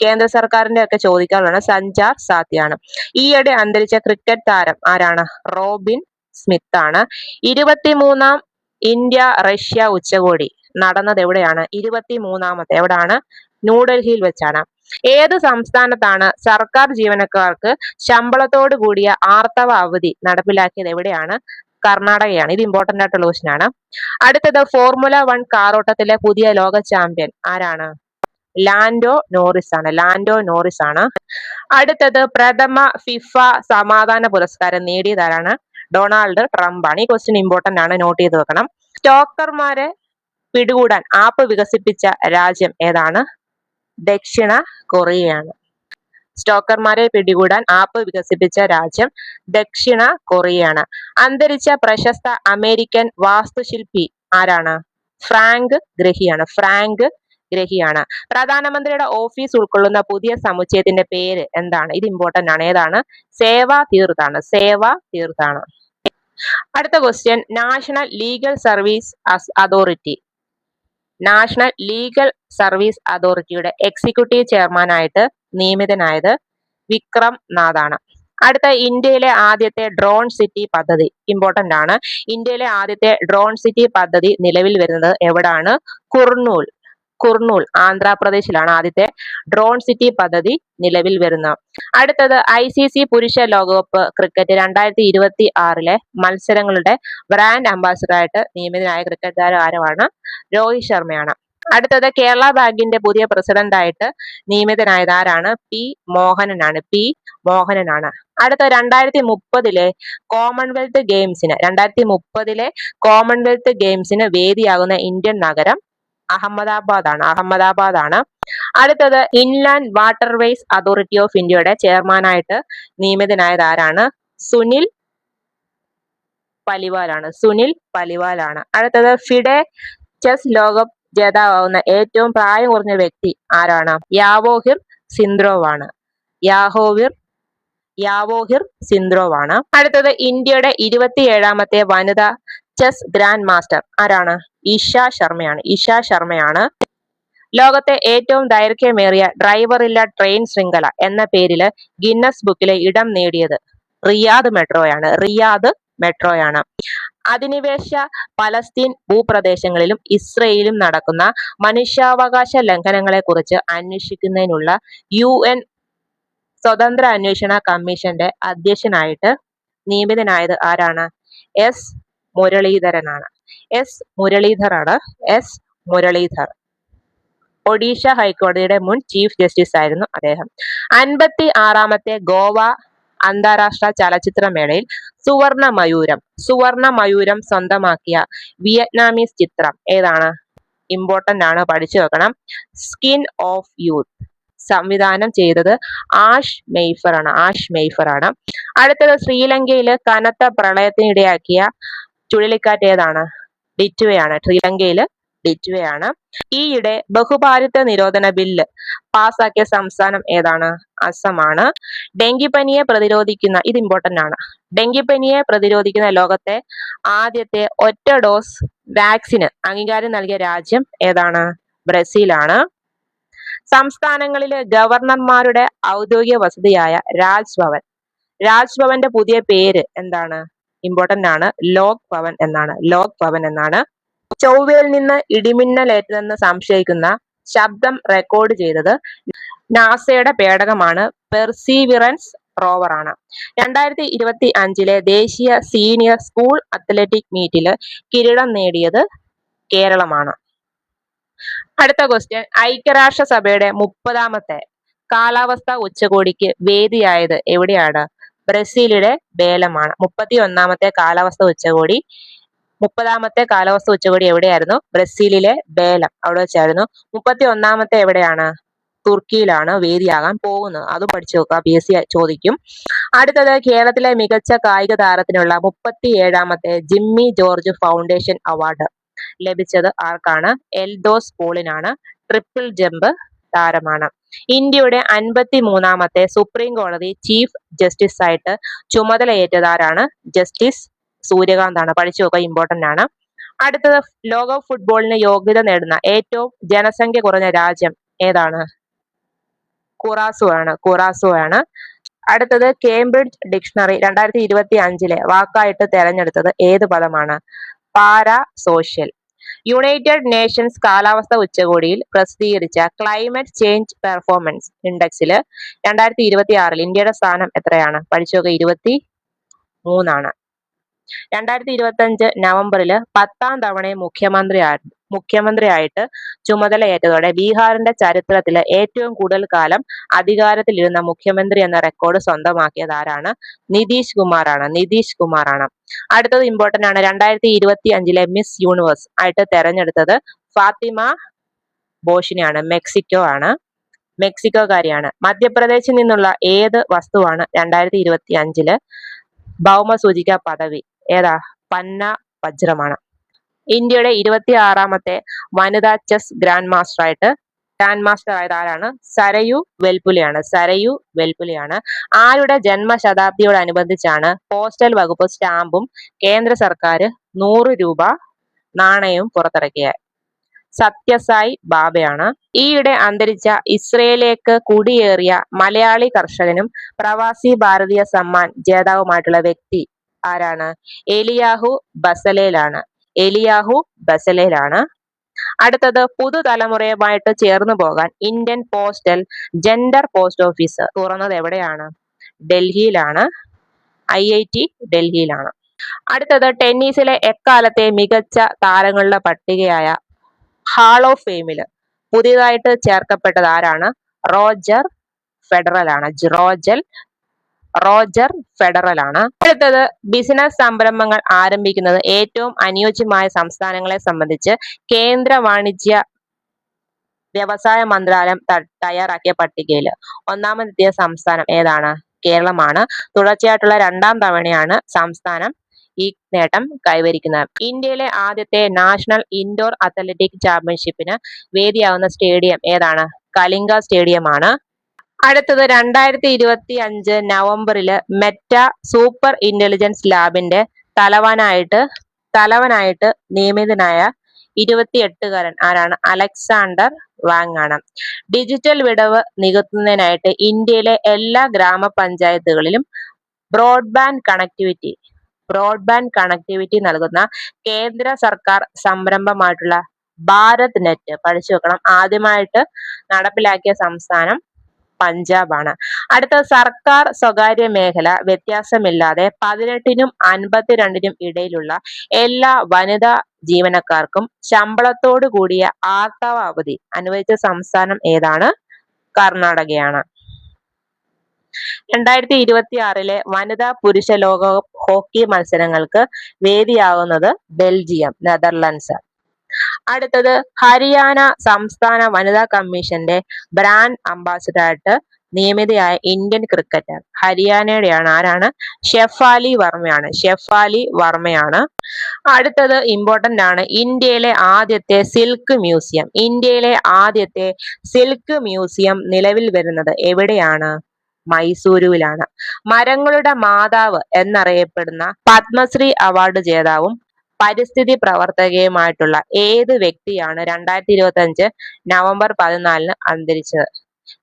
കേന്ദ്ര സർക്കാരിന്റെ ഒക്കെ ചോദിക്കാറുള്ളതാണ്, സഞ്ചാർ സാത്തിയാണ്. ഈയിടെ അന്തരിച്ച ക്രിക്കറ്റ് താരം ആരാണ്? റോബിൻ സ്മിത്ത് ആണ്. 23ാം ഇന്ത്യ റഷ്യ ഉച്ചകോടി നടന്നത് എവിടെയാണ്? 23ാമത്തെ എവിടാണ്? ന്യൂഡൽഹിയിൽ വെച്ചാണ്. ഏത് സംസ്ഥാനത്താണ് സർക്കാർ ജീവനക്കാർക്ക് ശമ്പളത്തോട് കൂടിയ ആർത്തവ അവധി നടപ്പിലാക്കിയത്? എവിടെയാണ്? കർണാടകയാണ്. ഇത് ഇമ്പോർട്ടന്റ് ആയിട്ടുള്ള ക്വസ്റ്റ്യൻ ആണ്. അടുത്തത്, ഫോർമുല 1 കാറോട്ടത്തിലെ പുതിയ ലോക ചാമ്പ്യൻ ആരാണ്? ലാൻഡോ നോറിസ് ആണ്. അടുത്തത്, പ്രഥമ ഫിഫ സമാധാന പുരസ്കാരം നേടിയതാരാണ്? ഡൊണാൾഡ് ട്രംപ് ആണ്. ഈ ക്വസ്റ്റ്യൻ ഇമ്പോർട്ടന്റ് ആണ്, നോട്ട് ചെയ്ത് വെക്കണം. സ്റ്റോക്കർമാരെ പിടികൂടാൻ ആപ്പ് വികസിപ്പിച്ച രാജ്യം ഏതാണ്? ദക്ഷിണ കൊറിയയാണ്. സ്റ്റോക്കർമാരെ പിടികൂടാൻ ആപ്പ് വികസിപ്പിച്ച രാജ്യം ദക്ഷിണ കൊറിയയാണ്. അന്തരിച്ച പ്രശസ്ത അമേരിക്കൻ വാസ്തുശില്പി ആരാണ്? ഫ്രാങ്ക് ഗ്രഹിയാണ്. പ്രധാനമന്ത്രിയുടെ ഓഫീസ് ഉൾക്കൊള്ളുന്ന പുതിയ സമുച്ചയത്തിന്റെ പേര് എന്താണ്? ഇത് ഇമ്പോർട്ടന്റ് ആണ്, ഏതാണ്? സേവാ തീർത്ഥാണ്. അടുത്ത ക്വസ്റ്റ്യൻ, നാഷണൽ ലീഗൽ സർവീസ് അതോറിറ്റിയുടെ എക്സിക്യൂട്ടീവ് ചെയർമാനായിട്ട് നിയമിതനായത് വിക്രം നാഥാണ്. അടുത്ത, ഇന്ത്യയിലെ ആദ്യത്തെ ഡ്രോൺ സിറ്റി പദ്ധതി ഇമ്പോർട്ടന്റ് ആണ്. ഇന്ത്യയിലെ ആദ്യത്തെ ഡ്രോൺ സിറ്റി പദ്ധതി നിലവിൽ വരുന്നത് എവിടാണ്? കുർണൂൽ ആന്ധ്രാപ്രദേശിലാണ് ആദ്യത്തെ ഡ്രോൺ സിറ്റി പദ്ധതി നിലവിൽ വരുന്നത്. അടുത്തത്, ICC പുരുഷ ലോകകപ്പ് ക്രിക്കറ്റ് 2026 മത്സരങ്ങളുടെ ബ്രാൻഡ് അംബാസിഡറായിട്ട് നിയമിതനായ ക്രിക്കറ്റ് താരം ആരാണ്? രോഹിത് ശർമ്മയാണ്. അടുത്തത്, കേരള ബാങ്കിന്റെ പുതിയ പ്രസിഡന്റായിട്ട് നിയമിതനായത് ആരാണ്? P. മോഹനനാണ്. അടുത്ത, 2030 കോമൺവെൽത്ത് ഗെയിംസിന് വേദിയാകുന്ന ഇന്ത്യൻ നഗരം അഹമ്മദാബാദാണ്. അടുത്തത്, ഇൻലാൻഡ് വാട്ടർവേസ് അതോറിറ്റി ഓഫ് ഇന്ത്യയുടെ ചെയർമാനായിട്ട് നിയമിതനായത് ആരാണ്? സുനിൽ പലിവാലാണ്. അടുത്തത്, ഫിഡെ ചെസ് ലോകകപ്പ് ജേതാവാകുന്ന ഏറ്റവും പ്രായം കുറഞ്ഞ വ്യക്തി ആരാണ്? യാവോഹിർ സിന്ദ്രോവ് ആണ്. അടുത്തത്, ഇന്ത്യയുടെ 27ാമത്തെ വനിതാ ചെസ് ഗ്രാൻഡ് മാസ്റ്റർ ആരാണ്? ഇഷ ശർമ്മയാണ്. ലോകത്തെ ഏറ്റവും ദൈർഘ്യമേറിയ ഡ്രൈവറില്ല ട്രെയിൻ ശൃംഖല എന്ന പേരിൽ ഗിന്നസ് ബുക്കിലെ ഇടം നേടിയത് റിയാദ് മെട്രോയാണ്. അധിനിവേശ പലസ്തീൻ ഭൂപ്രദേശങ്ങളിലും ഇസ്രയേലിലും നടക്കുന്ന മനുഷ്യാവകാശ ലംഘനങ്ങളെ കുറിച്ച് അന്വേഷിക്കുന്നതിനുള്ള UN സ്വതന്ത്ര അന്വേഷണ കമ്മീഷന്റെ അധ്യക്ഷനായിട്ട് നിയമിതനായത് ആരാണ്? S മുരളീധർ. ഒഡീഷ ഹൈക്കോടതിയുടെ മുൻ ചീഫ് ജസ്റ്റിസ് ആയിരുന്നു അദ്ദേഹം. 56ാമത്തെ ഗോവ അന്താരാഷ്ട്ര ചലച്ചിത്രമേളയിൽ സുവർണ മയൂരം സ്വന്തമാക്കിയ വിയറ്റ്നാമീസ് ചിത്രം ഏതാണ്? ഇമ്പോർട്ടന്റ് ആണ്, പഠിച്ചു വെക്കണം. Skin of youth. സംവിധാനം ചെയ്തത് ആഷ് മെയ്ഫർ ആണ്. അടുത്തത് ശ്രീലങ്കയിൽ കനത്ത പ്രളയത്തിനിടയാക്കിയ ചുഴലിക്കാറ്റ് ഏതാണ്? ശ്രീലങ്കയില് ഡിറ്റുവയാണ്. ഈയിടെ ബഹുഭാരിത്വ നിരോധന ബില്ല് പാസാക്കിയ സംസ്ഥാനം ഏതാണ്? അസമാണ്. ഡെങ്കിപ്പനിയെ പ്രതിരോധിക്കുന്ന ലോകത്തെ ആദ്യത്തെ ഒറ്റ ഡോസ് വാക്സിന് അംഗീകാരം നൽകിയ രാജ്യം ഏതാണ്? ബ്രസീലാണ്. സംസ്ഥാനങ്ങളിലെ ഗവർണർമാരുടെ ഔദ്യോഗിക വസതിയായ രാജ്ഭവന്റെ പുതിയ പേര് എന്താണ്? ഇമ്പോർട്ടന്റ് ആണ്, ലോക് ഭവൻ എന്നാണ്. ചൊവ്വയിൽ നിന്ന് ഇടിമിന്നലേറ്റതെന്ന് സംശയിക്കുന്ന ശബ്ദം റെക്കോർഡ് ചെയ്തത് നാസയുടെ പേടകമാണ് പെർസീവിറൻസ് റോവറാണ്. 2025 ദേശീയ സീനിയർ സ്കൂൾ അത്ലറ്റിക് മീറ്റില് കിരീടം നേടിയത് കേരളമാണ്. അടുത്ത ക്വസ്റ്റ്യൻ, ഐക്യരാഷ്ട്രസഭയുടെ 30ാമത്തെ കാലാവസ്ഥാ ഉച്ചകോടിക്ക് വേദിയായത് എവിടെയാണ്? ബ്രസീലിലെ ബേലമാണ്. 31ാമത്തെ കാലാവസ്ഥാ ഉച്ചകോടി എവിടെയായിരുന്നു? ബ്രസീലിലെ ബേലം, അവിടെ വെച്ചായിരുന്നു. 31ാമത്തെ എവിടെയാണ്? തുർക്കിയിലാണ് വേദിയാകാൻ പോകുന്നത്. അത് പഠിച്ചു നോക്കുക, PSC ചോദിക്കും. അടുത്തത്, കേരളത്തിലെ മികച്ച കായിക താരത്തിനുള്ള 37ാമത്തെ ജിമ്മി ജോർജ് ഫൗണ്ടേഷൻ അവാർഡ് ലഭിച്ചത് ആർക്കാണ്? എൽദോസ് പോളിനാണ്. ട്രിപ്പിൾ ജമ്പ് താരമാണ്. ഇന്ത്യയുടെ 53ാമത്തെ സുപ്രീം കോടതി ചീഫ് ജസ്റ്റിസ് ആയിട്ട് ചുമതലയേറ്റതാരാണ്? ജസ്റ്റിസ് സൂര്യകാന്താണ്. പഠിച്ചു നോക്കുക, ഇമ്പോർട്ടന്റ് ആണ്. അടുത്തത്, ലോക ഫുട്ബോളിന് യോഗ്യത നേടുന്ന ഏറ്റവും ജനസംഖ്യ കുറഞ്ഞ രാജ്യം ഏതാണ്? കുറാസോ ആണ്. അടുത്തത്, കേംബ്രിഡ്ജ് ഡിക്ഷണറി 2025 വാക്കായിട്ട് തെരഞ്ഞെടുത്തത് ഏത് പദമാണ്? പാരാസോഷ്യൽ. യുണൈറ്റഡ് നേഷൻസ് കാലാവസ്ഥാ ഉച്ചകോടിയിൽ പ്രസിദ്ധീകരിച്ച ക്ലൈമറ്റ് ചേഞ്ച് പെർഫോമൻസ് ഇൻഡെക്സിൽ 2026 ഇന്ത്യയുടെ സ്ഥാനം എത്രയാണ്? പഠിച്ചു നോക്കുക, 23 ആണ്. 2025 നവംബറിൽ 10ാം തവണയും മുഖ്യമന്ത്രിയായിട്ട് ചുമതലയേറ്റതോടെ ബീഹാറിന്റെ ചരിത്രത്തിലെ ഏറ്റവും കൂടുതൽ കാലം അധികാരത്തിലിരുന്ന മുഖ്യമന്ത്രി എന്ന റെക്കോർഡ് സ്വന്തമാക്കിയത് ആരാണ്? നിതീഷ് കുമാറാണ്. അടുത്തത് ഇമ്പോർട്ടന്റ് ആണ്, 2025 മിസ് യൂണിവേഴ്സ് ആയിട്ട് തെരഞ്ഞെടുത്തത് ഫാത്തിമ ബോഷിനെയാണ്. മെക്സിക്കോക്കാരിയാണ്. മധ്യപ്രദേശിൽ നിന്നുള്ള ഏത് വസ്തുവാണ് 2025 ഭൗമസൂചിക പദവി? ഏതാ? പന്ന വജ്രമാണ്. ഇന്ത്യയുടെ 26ാമത്തെ വനിതാ ചെസ് ഗ്രാൻഡ് മാസ്റ്റർ ആയത് ആരാണ്? സരയു വെൽപുലയാണ്. ആരുടെ ജന്മശതാബ്ദിയോടനുബന്ധിച്ചാണ് പോസ്റ്റൽ വകുപ്പ് സ്റ്റാമ്പും കേന്ദ്ര സർക്കാർ 100 രൂപ നാണയവും പുറത്തിറക്കിയത്? സത്യസായി ബാബയാണ്. ഈയിടെ അന്തരിച്ച ഇസ്രയേലിലേക്ക് കുടിയേറിയ മലയാളി കർഷകനും പ്രവാസി ഭാരതീയ സമ്മാൻ ജേതാവുമായിട്ടുള്ള വ്യക്തി ആരാണ്? എലിയാഹു ബസലേലാണ്. അടുത്തത്, പുതുതലമുറയുമായിട്ട് ചേർന്ന് പോകാൻ Indian postal gender post office തുറന്നത് എവിടെയാണ്? ഡൽഹിയിലാണ്. IIT ഡൽഹിയിലാണ്. അടുത്തത്, ടെന്നീസിലെ എക്കാലത്തെ മികച്ച താരങ്ങളുടെ പട്ടികയായ ഹാൾ ഓഫ് ഫെയിമിൽ പുതിയതായിട്ട് ചേർക്കപ്പെട്ടത് ആരാണ്? റോജർ ഫെഡറൽ ആണ്. അടുത്തത്, ബിസിനസ് സംരംഭങ്ങൾ ആരംഭിക്കുന്നത് ഏറ്റവും അനുയോജ്യമായ സംസ്ഥാനങ്ങളെ സംബന്ധിച്ച് കേന്ദ്ര വാണിജ്യ വ്യവസായ മന്ത്രാലയം തയ്യാറാക്കിയ പട്ടികയിൽ ഒന്നാമതെത്തിയ സംസ്ഥാനം ഏതാണ്? കേരളമാണ്. തുടർച്ചയായിട്ടുള്ള 2ാം തവണയാണ് സംസ്ഥാനം ഈ നേട്ടം കൈവരിക്കുന്നത്. ഇന്ത്യയിലെ ആദ്യത്തെ നാഷണൽ ഇൻഡോർ അത്ലറ്റിക് ചാമ്പ്യൻഷിപ്പിന് വേദിയാവുന്ന സ്റ്റേഡിയം ഏതാണ്? കലിംഗ സ്റ്റേഡിയമാണ്. അടുത്തത്, 2025 നവംബറിൽ മെറ്റ സൂപ്പർ ഇന്റലിജൻസ് ലാബിന്റെ തലവനായിട്ട് തലവനായിട്ട് നിയമിതനായ 28-കാരൻ ആരാണ്? അലക്സാണ്ടർ വാങ് ആണ്. ഡിജിറ്റൽ വിടവ് നികത്തുന്നതിനായിട്ട് ഇന്ത്യയിലെ എല്ലാ ഗ്രാമപഞ്ചായത്തുകളിലും ബ്രോഡ്ബാൻഡ് കണക്ടിവിറ്റി നൽകുന്ന കേന്ദ്ര സർക്കാർ സംരംഭമായിട്ടുള്ള ഭാരത് നെറ്റ് പഠിച്ചു വെക്കണം. ആദ്യമായിട്ട് നടപ്പിലാക്കിയ സംസ്ഥാനം പഞ്ചാബാണ്. അടുത്ത സർക്കാർ സ്വകാര്യ മേഖല വ്യത്യാസമില്ലാതെ 18നും 52നും ഇടയിലുള്ള എല്ലാ വനിതാ ജീവനക്കാർക്കും ശമ്പളത്തോടു കൂടിയ ആർത്തവ അവധി അനുവദിച്ച സംസ്ഥാനം ഏതാണ്? കർണാടകയാണ്. 2026 വനിതാ പുരുഷ ലോകകപ്പ് ഹോക്കി മത്സരങ്ങൾക്ക് വേദിയാകുന്നത് ബെൽജിയം, നെതർലൻഡ്സ്. അടുത്തത് ഹരിയാന സംസ്ഥാന വനിതാ കമ്മീഷന്റെ ബ്രാൻഡ് അംബാസിഡറായിട്ട് നിയമിതയായ ഇന്ത്യൻ ക്രിക്കറ്റർ ഹരിയാനയുടെയാണ്. ആരാണ്? ഷെഫാലി വർമ്മയാണ്. അടുത്തത് ഇമ്പോർട്ടന്റ് ആണ്. ഇന്ത്യയിലെ ആദ്യത്തെ സിൽക്ക് മ്യൂസിയം നിലവിൽ വരുന്നത് എവിടെയാണ്? മൈസൂരുവിലാണ്. മരങ്ങളുടെ മാതാവ് എന്നറിയപ്പെടുന്ന പത്മശ്രീ അവാർഡ് ജേതാവും പരിസ്ഥിതി പ്രവർത്തകയുമായിട്ടുള്ള ഏത് വ്യക്തിയാണ് 2025 നവംബർ 14 അന്തരിച്ചത്?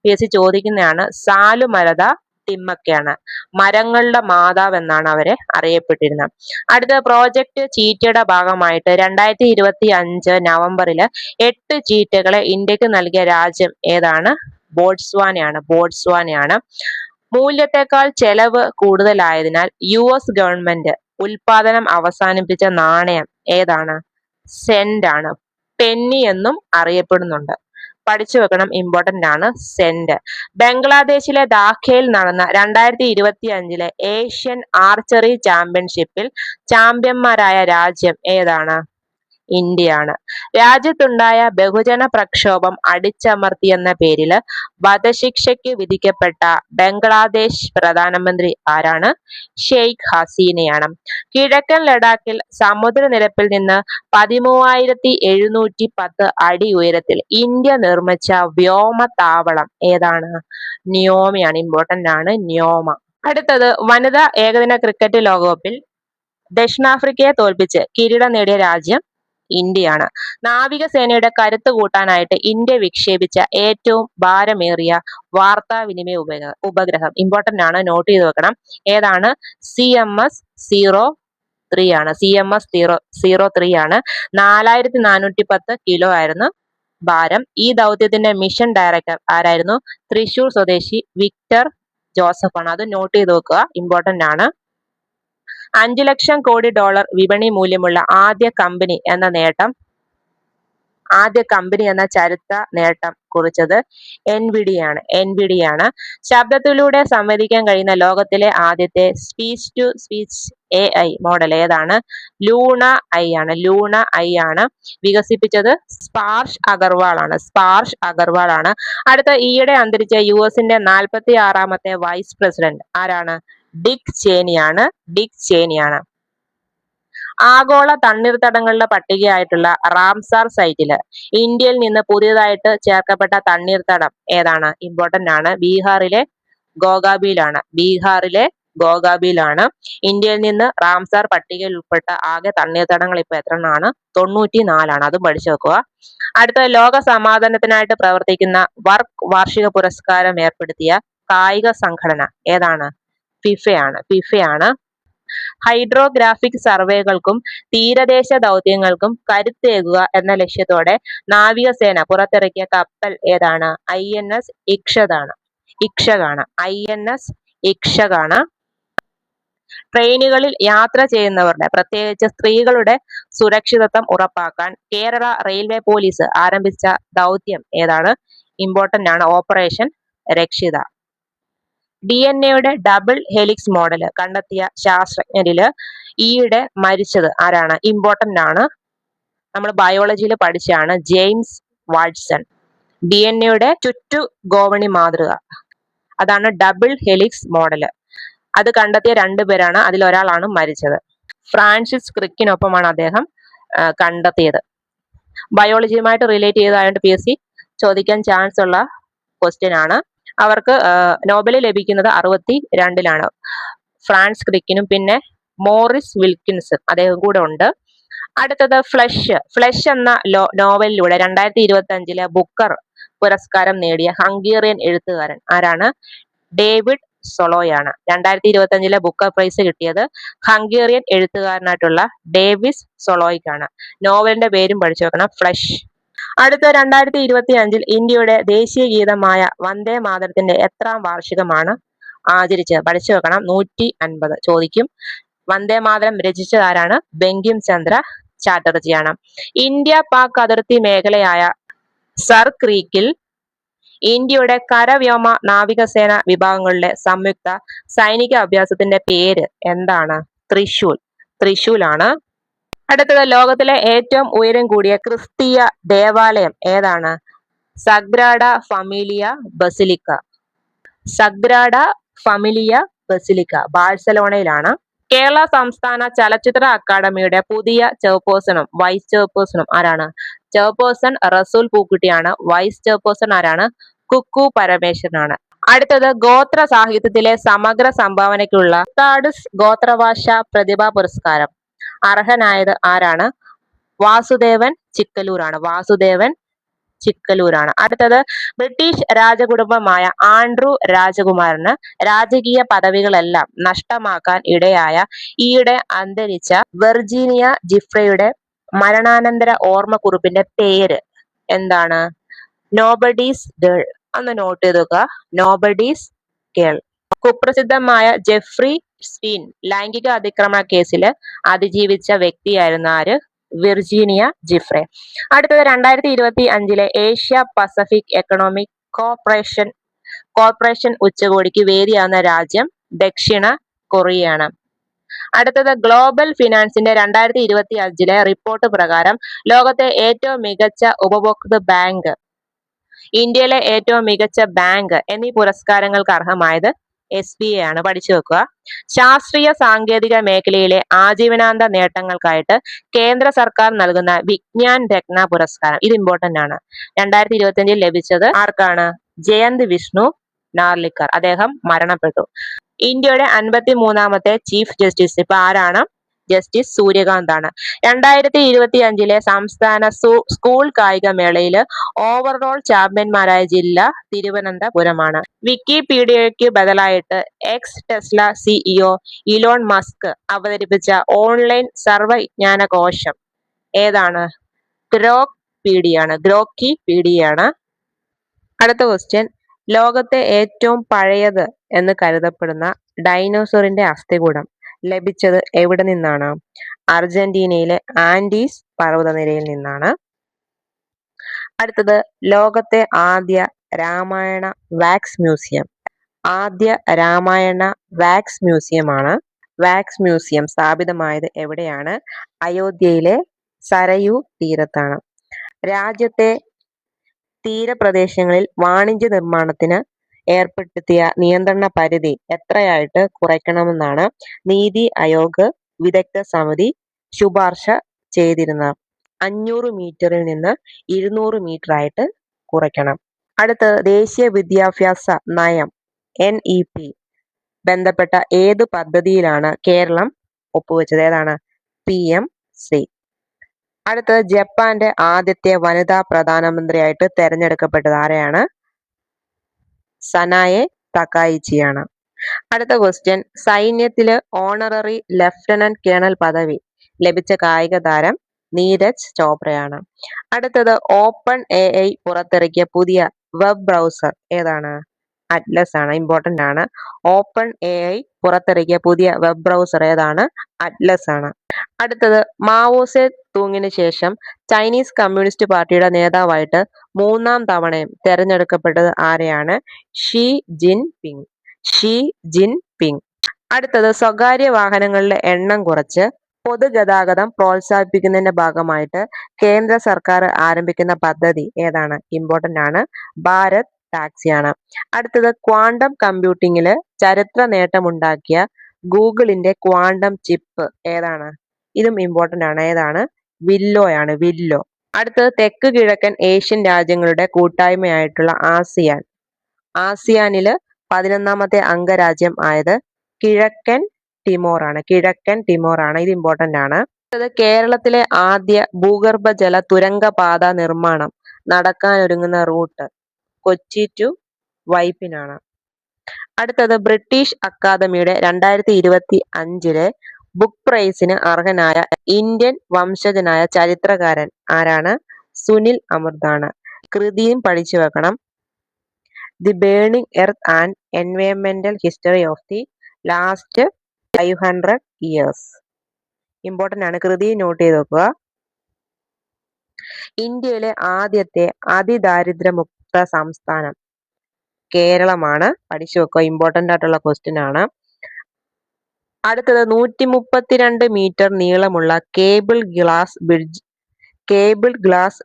PSC ചോദിക്കുന്നതാണ്. സാലുമരദ തിമ്മക്കയാണ്. മരങ്ങളുടെ മാതാവ് എന്നാണ് അവരെ അറിയപ്പെട്ടിരുന്നത്. അടുത്ത പ്രോജക്ട് ചീറ്റയുടെ ഭാഗമായിട്ട് 2025 നവംബറില് 8 ചീറ്റകളെ ഇന്ത്യക്ക് നൽകിയ രാജ്യം ഏതാണ്? ബോട്സ്വാനയാണ്. മൂല്യത്തെക്കാൾ ചെലവ് കൂടുതലായതിനാൽ US ഗവൺമെന്റ് ഉൽപാദനം അവസാനിപ്പിച്ച നാണയം ഏതാണ്? സെന്റ് ആണ്. പെന്നി എന്നും അറിയപ്പെടുന്നുണ്ട്. പഠിച്ചു വെക്കണം, ഇമ്പോർട്ടന്റ് ആണ് സെന്റ്. ബംഗ്ലാദേശിലെ ധാക്കയിൽ നടന്ന 2025 ഏഷ്യൻ ആർച്ചറി ചാമ്പ്യൻഷിപ്പിൽ ചാമ്പ്യന്മാരായ രാജ്യം ഏതാണ്? ഇന്ത്യയാണ്. രാജ്യത്തുണ്ടായ ബഹുജന പ്രക്ഷോഭം അടിച്ചമർത്തിയെന്ന പേരില് വധശിക്ഷയ്ക്ക് വിധിക്കപ്പെട്ട ബംഗ്ലാദേശ് പ്രധാനമന്ത്രി ആരാണ്? ഷെയ്ഖ് ഹസീനയാണ്. കിഴക്കൻ ലഡാക്കിൽ സമുദ്രനിരപ്പിൽ നിന്ന് 13,710 അടി ഉയരത്തിൽ ഇന്ത്യ നിർമ്മിച്ച വ്യോമതാവളം ഏതാണ്? ന്യോമയാണ്. ഇമ്പോർട്ടന്റ് ആണ് ന്യോമ. അടുത്തത് വനിതാ ഏകദിന ക്രിക്കറ്റ് ലോകകപ്പിൽ ദക്ഷിണാഫ്രിക്കയെ തോൽപ്പിച്ച് കിരീടം നേടിയ രാജ്യം ഇന്ത്യയാണ്. നാവികസേനയുടെ കരുത്ത് കൂട്ടാനായിട്ട് ഇന്ത്യ വിക്ഷേപിച്ച ഏറ്റവും ഭാരമേറിയ വാർത്താവിനിമയ ഉപഗ്രഹം ഇമ്പോർട്ടന്റ് ആണ്, നോട്ട് ചെയ്ത് വെക്കണം. ഏതാണ്? CMS-03 ആണ്. CMS-03 ആണ്. 4410 കിലോ ആയിരുന്നു ഭാരം. ഈ ദൗത്യത്തിന്റെ മിഷൻ ഡയറക്ടർ ആരായിരുന്നു? തൃശൂർ സ്വദേശി വിക്ടർ ജോസഫ് ആണ്. അത് നോട്ട് ചെയ്ത് വെക്കുക, ഇമ്പോർട്ടന്റ് ആണ്. 5 ലക്ഷം കോടി ഡോളർ വിപണി മൂല്യമുള്ള ആദ്യ കമ്പനി എന്ന ചരിത്ര നേട്ടം കുറിച്ചത് NVIDIA ആണ്. ശബ്ദത്തിലൂടെ സംവദിക്കാൻ കഴിയുന്ന ലോകത്തിലെ ആദ്യത്തെ speech to speech AI model ഏതാണ്? ലൂണ ഐ ആണ്. വികസിപ്പിച്ചത് സ്പാർഷ് അഗർവാൾ ആണ്. അടുത്ത ഈയിടെ അന്തരിച്ച US-ന്റെ 46ാമത്തെ വൈസ് പ്രസിഡന്റ് ആരാണ്? ഡിക് ചേനിയാണ്. ആഗോള തണ്ണീർത്തടങ്ങളുടെ പട്ടികയായിട്ടുള്ള റാംസാർ സൈറ്റില് ഇന്ത്യയിൽ നിന്ന് പുതിയതായിട്ട് ചേർക്കപ്പെട്ട തണ്ണീർത്തടം ഏതാണ്? ഇമ്പോർട്ടന്റ് ആണ്. ബീഹാറിലെ ഗോഗാബിയിലാണ്. ഇന്ത്യയിൽ നിന്ന് റാംസാർ പട്ടികയിൽ ഉൾപ്പെട്ട ആകെ തണ്ണീർത്തടങ്ങൾ ഇപ്പൊ എത്രണ്ണമാണ്? 94 ആണ്. അതും പഠിച്ചു വെക്കുക. അടുത്ത ലോക സമാധാനത്തിനായിട്ട് പ്രവർത്തിക്കുന്ന വാർഷിക പുരസ്കാരം ഏർപ്പെടുത്തിയ കായിക സംഘടന ഏതാണ്? ഫിഫയാണ്. ഹൈഡ്രോഗ്രാഫിക് സർവേകൾക്കും തീരദേശ ദൗത്യങ്ങൾക്കും കരുത്തേകുക എന്ന ലക്ഷ്യത്തോടെ നാവികസേന പുറത്തിറക്കിയ കപ്പൽ ഏതാണ്? INS ഇക്ഷകാണ്. ട്രെയിനുകളിൽ യാത്ര ചെയ്യുന്നവരുടെ, പ്രത്യേകിച്ച് സ്ത്രീകളുടെ സുരക്ഷിതത്വം ഉറപ്പാക്കാൻ കേരള റെയിൽവേ പോലീസ് ആരംഭിച്ച ദൗത്യം ഏതാണ്? ഇമ്പോർട്ടന്റ് ആണ്, operation Rakshita. DNA-യുടെ double helix model കണ്ടെത്തിയ ശാസ്ത്രജ്ഞരില് ഈയിടെ മരിച്ചത് ആരാണ്? ഇമ്പോർട്ടന്റ് ആണ്, നമ്മൾ ബയോളജിയിൽ പഠിച്ചാണ്, ജെയിംസ് വാട്സൺ. DNA-യുടെ ചുറ്റുഗോവണി മാതൃക, അതാണ് ഡബിൾ ഹെലിക്സ് മോഡല്. അത് കണ്ടെത്തിയ 2 പേരാണ്. അതിലൊരാളാണ് മരിച്ചത്. ഫ്രാൻസിസ് ക്രിക്കിനൊപ്പമാണ് അദ്ദേഹം കണ്ടെത്തിയത്. ബയോളജിയുമായിട്ട് റിലേറ്റ് ചെയ്തതായതുകൊണ്ട് PSC ചോദിക്കാൻ ചാൻസ് ഉള്ള ക്വസ്റ്റ്യൻ ആണ്. അവർക്ക് നോബൽ ലഭിക്കുന്നത് 62-ലാണ്. ഫ്രാൻസ് ക്രിക്കിനും പിന്നെ മോറിസ് വിൽക്കിൻസും അദ്ദേഹം കൂടെ ഉണ്ട്. അടുത്തത് ഫ്ലഷ് എന്ന നോവലിലൂടെ 2025 ബുക്കർ പുരസ്കാരം നേടിയ ഹംഗേറിയൻ എഴുത്തുകാരൻ ആരാണ്? ഡേവിഡ് സൊളോയാണ്. 2025 ബുക്കർ പ്രൈസ് കിട്ടിയത് ഹംഗേറിയൻ എഴുത്തുകാരനായിട്ടുള്ള ഡേവിസ് സൊളോയ്ക്കാണ്. നോവലിന്റെ പേരും പഠിച്ചു വെക്കണം, ഫ്ലഷ്. അടുത്ത 2025 ഇന്ത്യയുടെ ദേശീയ ഗീതമായ വന്ദേ മാതരത്തിന്റെ എത്രാം വാർഷികമാണ് ആചരിച്ചത്? പഠിച്ചു വെക്കണം, 150 ചോദിക്കും. വന്ദേ മാതരം രചിച്ചത് ആരാണ്? ബങ്കിം ചന്ദ്ര ചാറ്റർജിയാണ്. ഇന്ത്യ പാക് അതിർത്തി മേഖലയായ സർ ക്രീക്കിൽ ഇന്ത്യയുടെ കരവ്യോമ നാവികസേന വിഭാഗങ്ങളുടെ സംയുക്ത സൈനിക അഭ്യാസത്തിന്റെ പേര് എന്താണ്? തൃശൂലാണ്. അടുത്തത് ലോകത്തിലെ ഏറ്റവും ഉയരം കൂടിയ ക്രിസ്തീയ ദേവാലയം ഏതാണ്? സഗ്രാഡ ഫമിലിയ ബസിലിക്ക ബാഴ്സലോണയിലാണ്. കേരള സംസ്ഥാന ചലച്ചിത്ര അക്കാദമിയുടെ പുതിയ ചെയർപേഴ്സണും വൈസ് ചെയർപേഴ്സണും ആരാണ്? ചെയർപേഴ്സൺ റസൂൽ പൂക്കുട്ടിയാണ്. വൈസ് ചെയർപേഴ്സൺ ആരാണ്? കുക്കു പരമേശ്വരനാണ്. അടുത്തത് ഗോത്ര സാഹിത്യത്തിലെ സമഗ്ര സംഭാവനയ്ക്കുള്ള താഡ്സ് ഗോത്രഭാഷ പ്രതിഭാ പുരസ്കാരം അർഹനായത് ആരാണ്? വാസുദേവൻ ചിക്കലൂരാണ്. അടുത്തത് ബ്രിട്ടീഷ് രാജകുടുംബമായ ആൻഡ്രൂ രാജകുമാരന് രാജകീയ പദവികളെല്ലാം നഷ്ടമാക്കാൻ ഇടയായ ഈയിടെ അന്തരിച്ച വെർജീനിയ ജിഫ്രയുടെ മരണാനന്തര ഓർമ്മക്കുറിപ്പിന്റെ പേര് എന്താണ്? Nobody's girl. ഒന്ന് നോട്ട് ചെയ്ത് വെക്കുക, നോബഡീസ് ഗേൾ. കുപ്രസിദ്ധമായ ജെഫ്രി സ്റ്റീൻ ലൈംഗിക അതിക്രമണ കേസിൽ അതിജീവിച്ച വ്യക്തിയായിരുന്നു ആര്? വിർജീനിയ ജിഫ്രെ. അടുത്തത് 2025 ഏഷ്യ പസഫിക് എക്കണോമിക് കോർപ്പറേഷൻ ഉച്ചകോടിക്ക് വേദിയാവുന്ന രാജ്യം ദക്ഷിണ കൊറിയയാണ്. അടുത്തത് ഗ്ലോബൽ ഫിനാൻസിന്റെ 2025 റിപ്പോർട്ട് പ്രകാരം ലോകത്തെ ഏറ്റവും മികച്ച ഉപഭോക്തൃ ബാങ്ക്, ഇന്ത്യയിലെ ഏറ്റവും മികച്ച ബാങ്ക് എന്നീ പുരസ്കാരങ്ങൾക്ക് അർഹമായത് SBI ആണ്. പഠിച്ചു വെക്കുക. ശാസ്ത്രീയ സാങ്കേതിക മേഖലയിലെ ആജീവനാന്ത നേട്ടങ്ങൾക്കായിട്ട് കേന്ദ്ര സർക്കാർ നൽകുന്ന വിജ്ഞാൻ രത്ന പുരസ്കാരം, ഇത് ഇമ്പോർട്ടന്റ് ആണ്. 2025 ലഭിച്ചത് ആർക്കാണ്? ജയന്ത് വിഷ്ണു നാർലിക്കർ. അദ്ദേഹം മരണപ്പെട്ടു. ഇന്ത്യയുടെ 53ാമത്തെ ചീഫ് ജസ്റ്റിസ് ഇപ്പൊ ആരാണ്? ജസ്റ്റിസ് സൂര്യകാന്ത് ആണ്. 2025 സംസ്ഥാന സ്കൂൾ കായിക മേളയിൽ ഓവറോൾ ചാമ്പ്യന്മാരായ ജില്ല തിരുവനന്തപുരമാണ്. വിക്കിപീഡിയയ്ക്ക് ബദലായിട്ട് ടെസ്ല CEO ഇലോൺ മസ്ക് അവതരിപ്പിച്ച ഓൺലൈൻ സർവ്വജ്ഞാനകോശം ഏതാണ്? ഗ്രോക്കിപീഡിയയാണ്. അടുത്ത ക്വസ്റ്റ്യൻ, ലോകത്തെ ഏറ്റവും പഴയത് എന്ന് കരുതപ്പെടുന്ന ഡൈനോസറിന്റെ അസ്ഥികൂടം ലഭിച്ചത് എവിടെ നിന്നാണ്? അർജന്റീനയിലെ ആൻഡീസ് പർവ്വതനിരയിൽ നിന്നാണ്. അടുത്തത് ലോകത്തെ ആദ്യ രാമായണ വാക്സ് മ്യൂസിയമാണ്. വാക്സ് മ്യൂസിയം സ്ഥാപിതമായത് എവിടെയാണ്? അയോധ്യയിലെ സരയൂ തീരത്താണ്. രാജ്യത്തെ തീരപ്രദേശങ്ങളിൽ വാണിജ്യ നിർമ്മാണത്തിന് ഏർപ്പെടുത്തിയ നിയന്ത്രണ പരിധി എത്രയായിട്ട് കുറയ്ക്കണമെന്നാണ് നീതി ആയോഗ് വിദഗ്ധ സമിതി ശുപാർശ ചെയ്തിരുന്നത്? 500 മീറ്ററിൽ നിന്ന് 200 മീറ്റർ ആയിട്ട് കുറയ്ക്കണം. അടുത്തത് ദേശീയ വിദ്യാഭ്യാസ നയം NEP ബന്ധപ്പെട്ട ഏത് പദ്ധതിയിലാണ് കേരളം ഒപ്പുവെച്ചത്? ഏതാണ്? PMC. അടുത്തത് ജപ്പാന്റെ ആദ്യത്തെ വനിതാ പ്രധാനമന്ത്രിയായിട്ട് തെരഞ്ഞെടുക്കപ്പെട്ടത് ആരെയാണ്? സനായെ തകായിച്ചിയാണ്. അടുത്ത ക്വസ്റ്റ്യൻ, സൈന്യത്തില് ഓണററി ലഫ്റ്റനന്റ് കേണൽ പദവി ലഭിച്ച കായിക താരം നീരജ് ചോപ്രയാണ്. അടുത്തത് ഓപ്പൺ AI പുറത്തിറക്കിയ പുതിയ വെബ് ബ്രൗസർ ഏതാണ്? അറ്റ്ലസ് ആണ്. ഇമ്പോർട്ടന്റ് ആണ്. ഓപ്പൺ AI പുറത്തിറക്കിയ പുതിയ വെബ് ബ്രൗസർ ഏതാണ്? അറ്റ്ലസ് ആണ്. അടുത്തത് മാവോസെ തൂങ്ങിന് ശേഷം ചൈനീസ് കമ്മ്യൂണിസ്റ്റ് പാർട്ടിയുടെ നേതാവായിട്ട് 3ാം തവണയും തെരഞ്ഞെടുക്കപ്പെട്ടത് ആരെയാണ്? Xi Jinping. അടുത്തത് സ്വകാര്യ വാഹനങ്ങളുടെ എണ്ണം കുറച്ച് പൊതുഗതാഗതം പ്രോത്സാഹിപ്പിക്കുന്നതിന്റെ ഭാഗമായിട്ട് കേന്ദ്ര സർക്കാർ ആരംഭിക്കുന്ന പദ്ധതി ഏതാണ്? ഇമ്പോർട്ടന്റ് ആണ്. ഭാരത് ടാക്സിയാണ്. അടുത്തത് ക്വാണ്ടം കമ്പ്യൂട്ടിങ്ങില് ചരിത്ര നേട്ടമുണ്ടാക്കിയ ഗൂഗിളിന്റെ ക്വാണ്ടം ചിപ്പ് ഏതാണ്? ഇതും ഇമ്പോർട്ടന്റ് ആണ്. ഏതാണ്? വില്ലോ. അടുത്തത് തെക്ക് കിഴക്കൻ ഏഷ്യൻ രാജ്യങ്ങളുടെ കൂട്ടായ്മയായിട്ടുള്ള ആസിയാനില് 11ാമത്തെ അംഗരാജ്യം ആയത് കിഴക്കൻ ടിമോർ ആണ്. ഇത് ഇമ്പോർട്ടന്റ് ആണ്. കേരളത്തിലെ ആദ്യ ഭൂഗർഭജല തുരങ്കപാത നിർമ്മാണം നടക്കാനൊരുങ്ങുന്ന റൂട്ട് കൊച്ചി ടു വൈപ്പിനാണ്. അടുത്തത് ബ്രിട്ടീഷ് അക്കാദമിയുടെ 2025 ബുക്ക് പ്രൈസിന് അർഹനായ ഇന്ത്യൻ വംശജനായ ചരിത്രകാരൻ ആരാണ്? സുനിൽ അമൃതാണ്. കൃതിയും പഠിച്ചു വെക്കണം. ദി ബേണിംഗ് എർത്ത് ആൻഡ് എൻവയൺമെന്റൽ history of the last 500 years. Important ആണ്, കൃതി നോട്ട് ചെയ്ത് വെക്കുക. ഇന്ത്യയിലെ ആദ്യത്തെ അതിദാരിദ്ര്യമുക്ത സംസ്ഥാനം കേരളമാണ്. പഠിച്ചു വെക്കുക, ഇമ്പോർട്ടന്റ് ആയിട്ടുള്ള ക്വസ്റ്റ്യൻ ആണ്. അടുത്തത് 132 മീറ്റർ നീളമുള്ള കേബിൾ ഗ്ലാസ്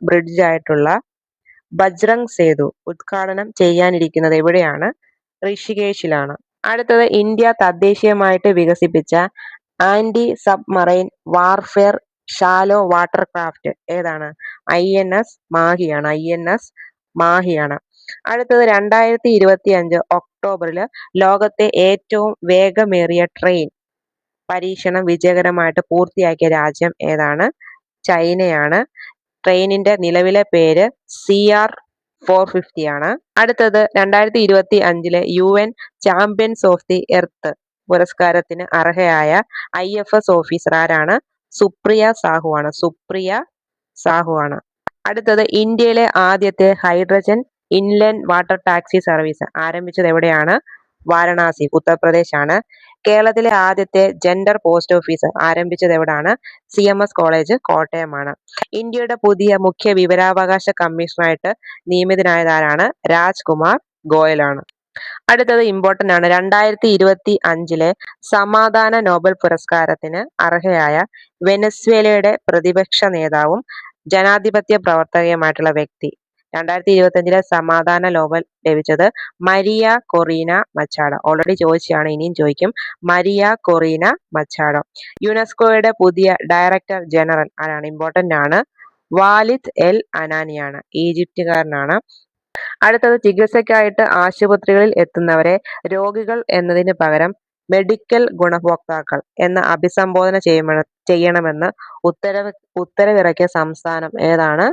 ബ്രിഡ്ജ് ആയിട്ടുള്ള ബജ്രംഗ് സേതു ഉദ്ഘാടനം ചെയ്യാനിരിക്കുന്നത് എവിടെയാണ്? ഋഷികേശിലാണ്. അടുത്തത് ഇന്ത്യ തദ്ദേശീയമായിട്ട് വികസിപ്പിച്ച anti submarine warfare shallow water craft ഏതാണ്? INS മാഹിയാണ്. അടുത്തത് 2025 ഒക്ടോബറിൽ ലോകത്തെ ഏറ്റവും വേഗമേറിയ ട്രെയിൻ പരീക്ഷണം വിജയകരമായിട്ട് പൂർത്തിയാക്കിയ രാജ്യം ഏതാണ്? ചൈനയാണ്. ട്രെയിനിന്റെ നിലവിലെ പേര് CR450 ആണ്. അടുത്തത് 2025 UN champions of the earth പുരസ്കാരത്തിന് അർഹയായ IFS ഓഫീസർ ആരാണ്? സുപ്രിയ സാഹു ആണ്. അടുത്തത് ഇന്ത്യയിലെ ആദ്യത്തെ hydrogen inland water taxi service ആരംഭിച്ചത് എവിടെയാണ്? വാരണാസി, ഉത്തർപ്രദേശ് ആണ്. കേരളത്തിലെ ആദ്യത്തെ ജെൻഡർ പോസ്റ്റ് ഓഫീസ് ആരംഭിച്ചത് എവിടാണ്? CMS കോളേജ്, കോട്ടയമാണ്. ഇന്ത്യയുടെ പുതിയ മുഖ്യ വിവരാവകാശ കമ്മീഷണറായിട്ട് നിയമിതനായതാരാണ്? രാജ്കുമാർ ഗോയലാണ്. അടുത്തത് ഇമ്പോർട്ടന്റ് ആണ്. 2025 സമാധാന നോബൽ പുരസ്കാരത്തിന് അർഹയായ വെനസ്വേലയുടെ പ്രതിപക്ഷ നേതാവും ജനാധിപത്യ പ്രവർത്തകയുമായിട്ടുള്ള വ്യക്തി. 2025 സമാധാന നോബൽ ലഭിച്ചത് മരിയ കൊറീന മച്ചാഡോ. ഓൾറെഡി ചോദിച്ചാണ്, ഇനിയും ചോദിക്കും. Maria Corina Machado. യുനെസ്കോയുടെ പുതിയ ഡയറക്ടർ ജനറൽ ആരാണ്? ഇമ്പോർട്ടന്റ് ആണ്. വാലിദ് എൽ അനാനിയാണ്, ഈജിപ്തുകാരനാണ്. അടുത്തത് ചികിത്സയ്ക്കായിട്ട് ആശുപത്രികളിൽ എത്തുന്നവരെ രോഗികൾ എന്നതിന് പകരം മെഡിക്കൽ ഗുണഭോക്താക്കൾ എന്ന് അഭിസംബോധന ചെയ്യണമെന്ന് ഉത്തരവിറക്കിയ സംസ്ഥാനം ഏതാണ്?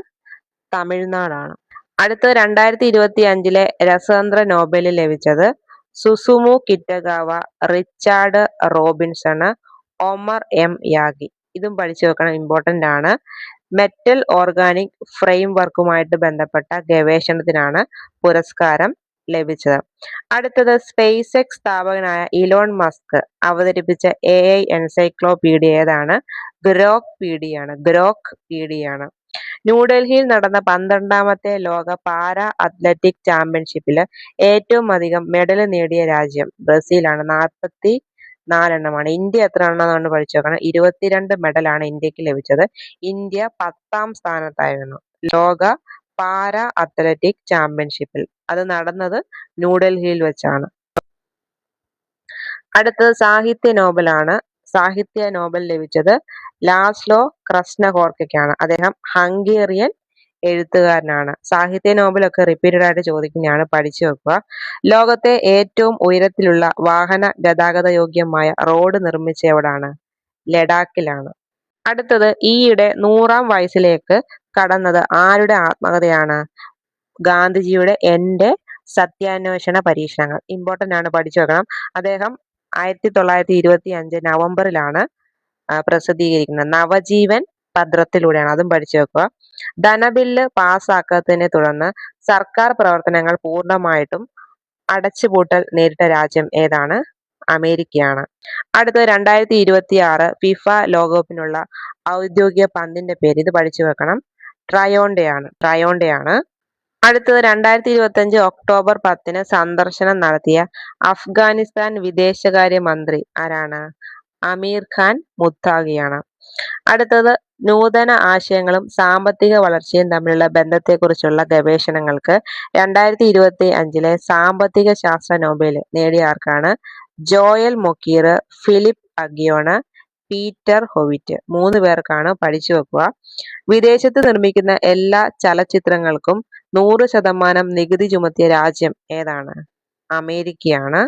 തമിഴ്നാടാണ്. അടുത്തത് 2025 രസതന്ത്ര നോബൽ ലഭിച്ചത് Susumu Kitagawa, Richard Robinson, Omar M Yaghi. ഇതും പഠിച്ചു വെക്കണം, ഇമ്പോർട്ടന്റ് ആണ്. മെറ്റൽ ഓർഗാനിക് ഫ്രെയിം വർക്കുമായിട്ട് ബന്ധപ്പെട്ട ഗവേഷണത്തിനാണ് പുരസ്കാരം ലഭിച്ചത്. അടുത്തത് സ്പേസ് എക്സ് സ്ഥാപകനായ ഇലോൺ മസ്ക് അവതരിപ്പിച്ച AI എൻസൈക്ലോപീഡിയ ഏതാണ്? ഗ്രോക്ക് പീഡിയാണ്. ന്യൂഡൽഹിയിൽ നടന്ന 12ാമത്തെ ലോക പാരാ അത്ലറ്റിക് ചാമ്പ്യൻഷിപ്പിൽ ഏറ്റവും അധികം മെഡൽ നേടിയ രാജ്യം ബ്രസീലാണ്, 44 എണ്ണമാണ്. ഇന്ത്യ എത്ര എണ്ണമെന്നാണ് പഠിച്ചു നോക്കണം. 22 മെഡലാണ് ഇന്ത്യക്ക് ലഭിച്ചത്. ഇന്ത്യ 10ാം സ്ഥാനത്തായിരുന്നു ലോക പാരാ അത്ലറ്റിക് ചാമ്പ്യൻഷിപ്പിൽ. അത് നടന്നത് ന്യൂഡൽഹിയിൽ വെച്ചാണ്. അടുത്തത് സാഹിത്യ നോബലാണ്. സാഹിത്യ നോബൽ ലഭിച്ചത് ലാസ്ലോ ക്രസ്നഹോർക്കാണ്. അദ്ദേഹം ഹംഗേറിയൻ എഴുത്തുകാരനാണ്. സാഹിത്യ നോബലൊക്കെ റിപ്പീറ്റഡ് ആയിട്ട് ചോദിക്കുന്നതാണ്, പഠിച്ചു വെക്കുക. ലോകത്തെ ഏറ്റവും ഉയരത്തിലുള്ള വാഹന ഗതാഗത യോഗ്യമായ റോഡ് നിർമ്മിച്ച എവിടാണ്? ലഡാക്കിലാണ്. അടുത്തത് ഈയിടെ 100ാം വയസ്സിലേക്ക് കടന്നത് ആരുടെ ആത്മകഥയാണ്? ഗാന്ധിജിയുടെ എന്റെ സത്യാന്വേഷണ പരീക്ഷണങ്ങൾ. ഇമ്പോർട്ടന്റ് ആണ്, പഠിച്ചു വെക്കണം. അദ്ദേഹം 1925 നവംബറിലാണ് പ്രസിദ്ധീകരിക്കുന്നത്. നവജീവൻ പത്രത്തിലൂടെയാണ്, അതും പഠിച്ചു വെക്കുക. ധനബില്ല് പാസ്സാക്കാത്തതിനെ തുടർന്ന് സർക്കാർ പ്രവർത്തനങ്ങൾ പൂർണ്ണമായിട്ടും അടച്ചുപൂട്ടൽ നേരിട്ട രാജ്യം ഏതാണ്? അമേരിക്കയാണ്. അടുത്തത് 2026 ഫിഫ ലോകകപ്പിനുള്ള ഔദ്യോഗിക പന്തിന്റെ പേര്, ഇത് പഠിച്ചു വെക്കണം. ട്രയോണ്ടയാണ്. അടുത്തത് 2025 ഒക്ടോബർ 10 സന്ദർശനം നടത്തിയ അഫ്ഗാനിസ്ഥാൻ വിദേശകാര്യ മന്ത്രി ആരാണ്? അമീർ ഖാൻ മുത്താഖിയാണ്. അടുത്തത് നൂതന ആശയങ്ങളും സാമ്പത്തിക വളർച്ചയും തമ്മിലുള്ള ബന്ധത്തെക്കുറിച്ചുള്ള ഗവേഷണങ്ങൾക്ക് 2025 സാമ്പത്തിക ശാസ്ത്ര നോബൽ നേടിയ ആർക്കാണ്? Joel Mokyr, Philippe Aghion, Peter Howitt. 3 പേർക്കാണ്, പഠിച്ചു വെക്കുക. വിദേശത്ത് നിർമ്മിക്കുന്ന എല്ലാ ചലച്ചിത്രങ്ങൾക്കും 100% നികുതി ചുമത്തിയ രാജ്യം ഏതാണ്? അമേരിക്കയാണ്.